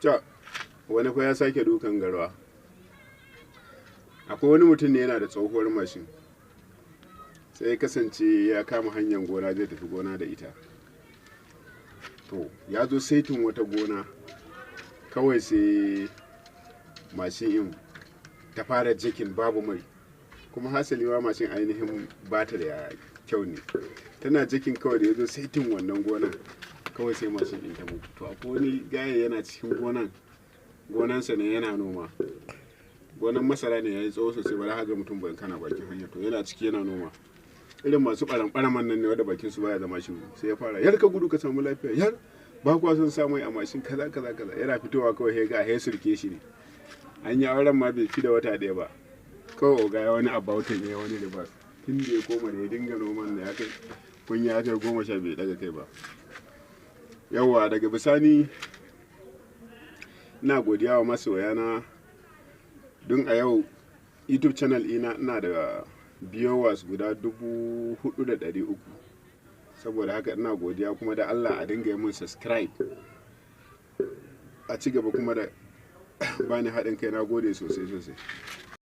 Ta wani fa ya sake dukan garwa. Akwai wani mutum ne yana da tsohuwar mashin, sai ya kasance ya kama hanyar gona zai tafi gona da ita. To ya zo saitin wata gona, kawai sai mashin in ta fara jikin babu mai, kuma hasali ma mashin ainihin bata da kyau ne. Tana jikin kawai da ya zo saitin wannan gonan, kawai sai mashin in ta mutu. To akwai wani gaya yana cikin gonansa ne yana noma. Gonan masara ne ya yi tsawo sosai, ba za ka ga mutum ba kana bakin hanya. To yana ciki yana noma, irin masu ɓaran nan ne wanda bakin su baya zama shiru. Sai ya fara, yar ka gudu ka samu lafiya, yar ba kwa son sa mai a mashin kaza kaza kaza. Yana fitowa kawai sai ga ya surke shi ne. An yi auren ma bai fi da wata ɗaya ba, kawai oga ya wani abautan ya wani ribas. Tun da ya koma da ya dinga noman da ya kai kunya ya kai 10 bai daga kai ba. Yawwa daga bisani ina godiya wa masoyana, don a yau YouTube channel ina da viewers guda 4,300. Saboda haka ina godiya, kuma da Allah a dinga yi mun subscribe, a ci gaba kuma da bani haɗin kai. Na gode sosai sosai.